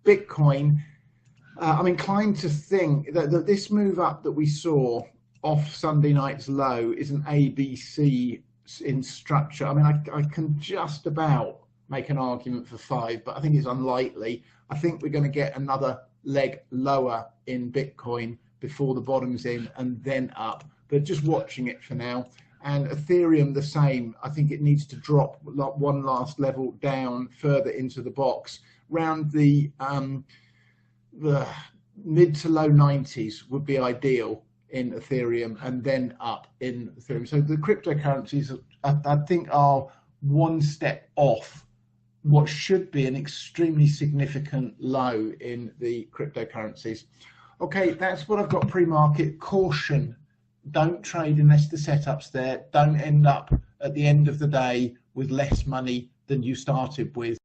Bitcoin, I'm inclined to think that this move up that we saw off Sunday night's low is an ABC in structure. I mean, I can just about make an argument for 5, but I think it's unlikely. I think we're going to get another leg lower in Bitcoin before the bottom's in and then up, but just watching it for now. And Ethereum the same. I think it needs to drop one last level down further into the box. Round the mid to low 90s would be ideal in Ethereum, and then up in Ethereum. So the cryptocurrencies, I think, are one step off what should be an extremely significant low in the cryptocurrencies. Okay, that's what I've got pre-market. Caution, don't trade unless the setup's there. Don't end up at the end of the day with less money than you started with.